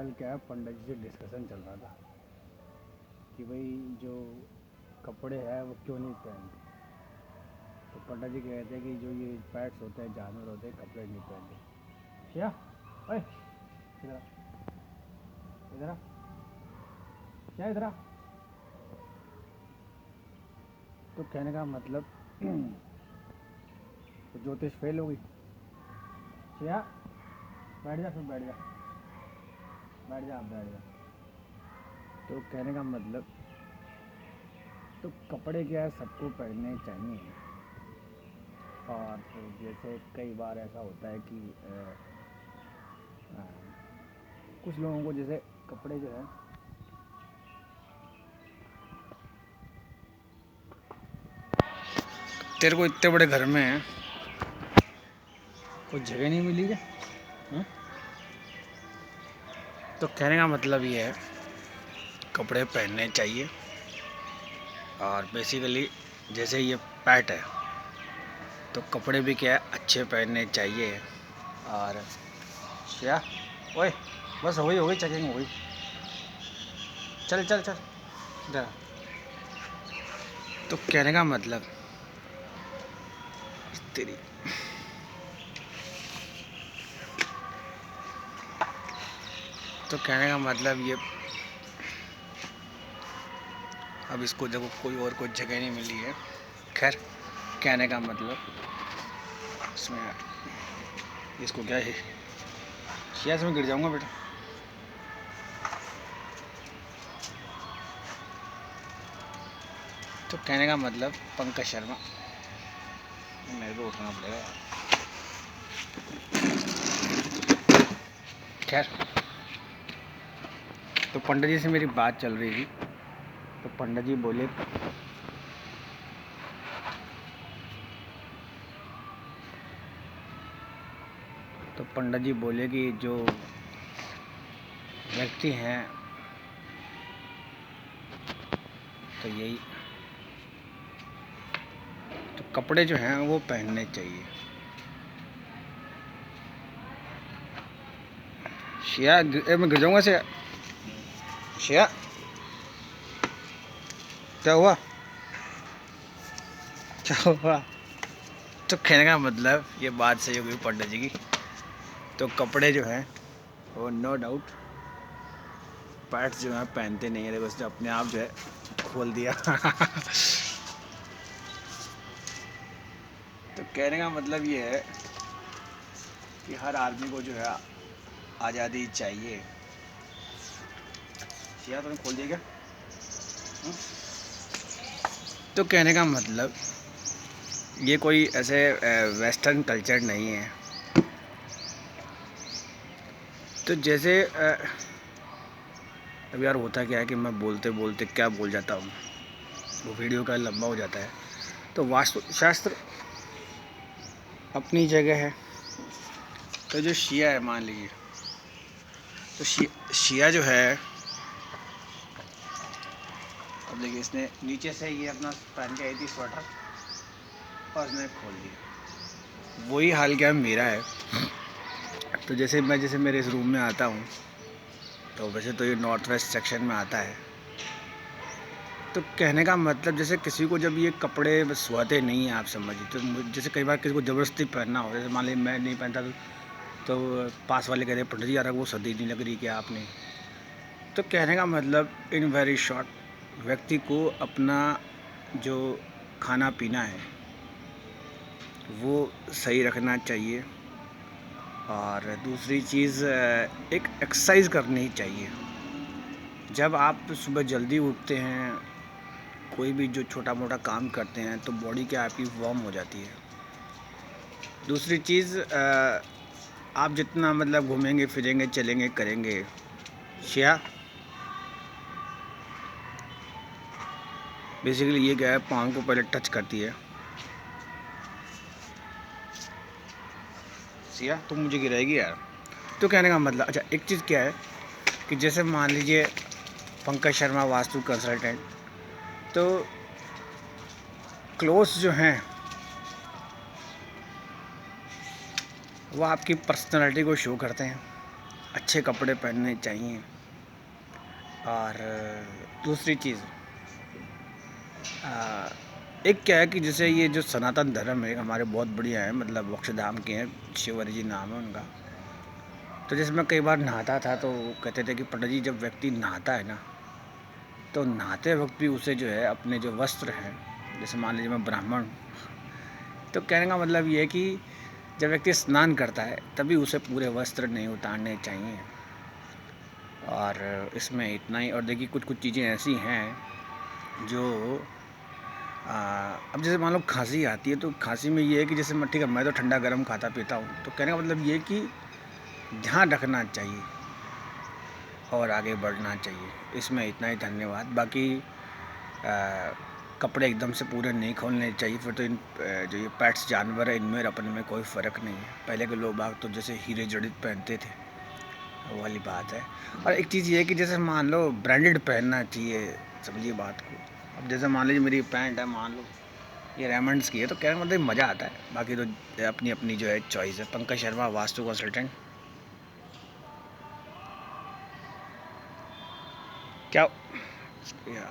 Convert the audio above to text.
कल क्या है, पंडित जी से डिस्कशन चल रहा था कि भाई जो कपड़े हैं वो क्यों नहीं पहनते। तो पंडित जी कहते हैं कि जो ये पेट्स होते हैं, जानवर होते हैं, कपड़े नहीं पहनते। क्या ओए इधर आ, इधर आ, क्या इधर आ। तो कहने का मतलब तो ज्योतिष फेल हो गई। क्या बैठ जा, फिर बैठ जा, बैठ जा, आप बैठ जा। तो कहने का मतलब तो कपड़े क्या है, सबको पहनने चाहिए। और जैसे कई बार ऐसा होता है कि अ, कुछ लोगों को जैसे कपड़े जो है तेरे को इतने बड़े घर में है, कुछ जगह नहीं मिली क्या? तो कहने का मतलब ये है, कपड़े पहनने चाहिए। और बेसिकली जैसे ये पैट है तो कपड़े भी क्या है, अच्छे पहनने चाहिए। और क्या ओए, बस हो गई चेकिंग हो गई। चल चल चल जा। तो कहने का मतलब तेरी तो कहने का मतलब ये, अब इसको जब कोई और कोई जगह नहीं मिली है। खैर, कहने का मतलब इसमें इसको क्या है, क्या इसमें गिर जाऊंगा बेटा। तो कहने का मतलब पंकज शर्मा, मेरे को उठना पड़ेगा। खैर, तो पंडित जी से मेरी बात चल रही थी। तो पंडित जी बोले कि जो व्यक्ति हैं तो यही तो कपड़े जो हैं वो पहनने चाहिए। शिया मैं गिर जाऊंगा। शिया क्या हुआ, क्या हुआ? तो कहने का मतलब ये बात सही हो गई पंडित जी की। तो कपड़े जो हैं वो नो डाउट पैट्स जो हैं पहनते नहीं है। देखो उसने अपने आप जो है खोल दिया। तो कहने का मतलब ये है कि हर आदमी को जो है आज़ादी चाहिए। शिया तुमने खोल दिया क्या? तो कहने का मतलब ये कोई ऐसे वेस्टर्न कल्चर नहीं है। तो जैसे अब यार होता क्या है कि मैं बोलते बोलते क्या बोल जाता हूँ, वो वीडियो का लंबा हो जाता है। तो वास्तुशास्त्र अपनी जगह है। तो जो शिया है, मान लीजिए, तो शिया जो है, अब देखिए इसने नीचे से ये अपना पहन के आई थी स्वेटर और इसने खोल दिया। वही हाल क्या मेरा है। तो जैसे मेरे इस रूम में आता हूँ, तो वैसे तो ये नॉर्थ वेस्ट सेक्शन में आता है। तो कहने का मतलब जैसे किसी को जब ये कपड़े बस सुहाते नहीं हैं, आप समझिए। तो जैसे कई बार किसी को ज़बरदस्ती पहनना हो, जैसे मान लीजिए मैं नहीं पहनता तो पास वाले कहते हैं पंडित जी यार वो सर्दी नहीं लग रही क्या आपने। तो कहने का मतलब इन वेरी शॉर्ट, व्यक्ति को अपना जो खाना पीना है वो सही रखना चाहिए। और दूसरी चीज़, एक एक्सरसाइज करनी चाहिए। जब आप सुबह जल्दी उठते हैं, कोई भी जो छोटा मोटा काम करते हैं, तो बॉडी क्या आपकी वार्म हो जाती है। दूसरी चीज़, आप जितना मतलब घूमेंगे फिरेंगे चलेंगे करेंगे, शिया बेसिकली ये क्या है, पाँव को पहले टच करती है। शिया तुम मुझे गिराएगी यार। तो कहने का मतलब, अच्छा एक चीज़ क्या है कि जैसे मान लीजिए पंकज शर्मा वास्तु कंसल्टेंट, तो क्लोथ्स जो हैं वो आपकी पर्सनालिटी को शो करते हैं। अच्छे कपड़े पहनने चाहिए। और दूसरी चीज़, एक क्या है कि जैसे ये जो सनातन धर्म है हमारे बहुत बढ़िया है, मतलब मोक्षधाम के हैं, शिवहरि जी नाम है उनका। तो जैसे मैं कई बार नहाता था तो कहते थे कि पंडित जी जब व्यक्ति नहाता है ना, तो नहाते वक्त भी उसे जो है अपने जो वस्त्र हैं, जैसे मान लीजिए मैं ब्राह्मण, तो कहने का मतलब ये है कि जब व्यक्ति स्नान करता है तभी उसे पूरे वस्त्र नहीं उतारने चाहिए। और इसमें इतना ही। और देखिए कुछ कुछ चीज़ें ऐसी हैं जो अब जैसे मान लो खांसी आती है, तो खांसी में ये है कि जैसे मैं, ठीक है, मैं तो ठंडा गर्म खाता पीता हूँ, तो कहने का मतलब ये है कि ध्यान रखना चाहिए और आगे बढ़ना चाहिए। इसमें इतना ही। धन्यवाद। बाकी कपड़े एकदम से पूरे नहीं खोलने चाहिए, फिर तो इन जो ये पेट्स जानवर है इनमें अपने में कोई फ़र्क नहीं है। पहले के लोग बाग तो जैसे हीरे जड़ित पहनते थे, वो वाली बात है। और एक चीज़ ये है कि जैसे मान लो ब्रांडेड पहनना चाहिए, समझिए बात को। अब जैसे मान लीजिए मेरी पैंट है, मान लो ये रेमंड्स की है, तो कहने का मतलब मज़ा आता है। बाकी तो अपनी अपनी जो है चॉइस है। पंकज शर्मा, वास्तु कंसल्टेंट। क्या यार।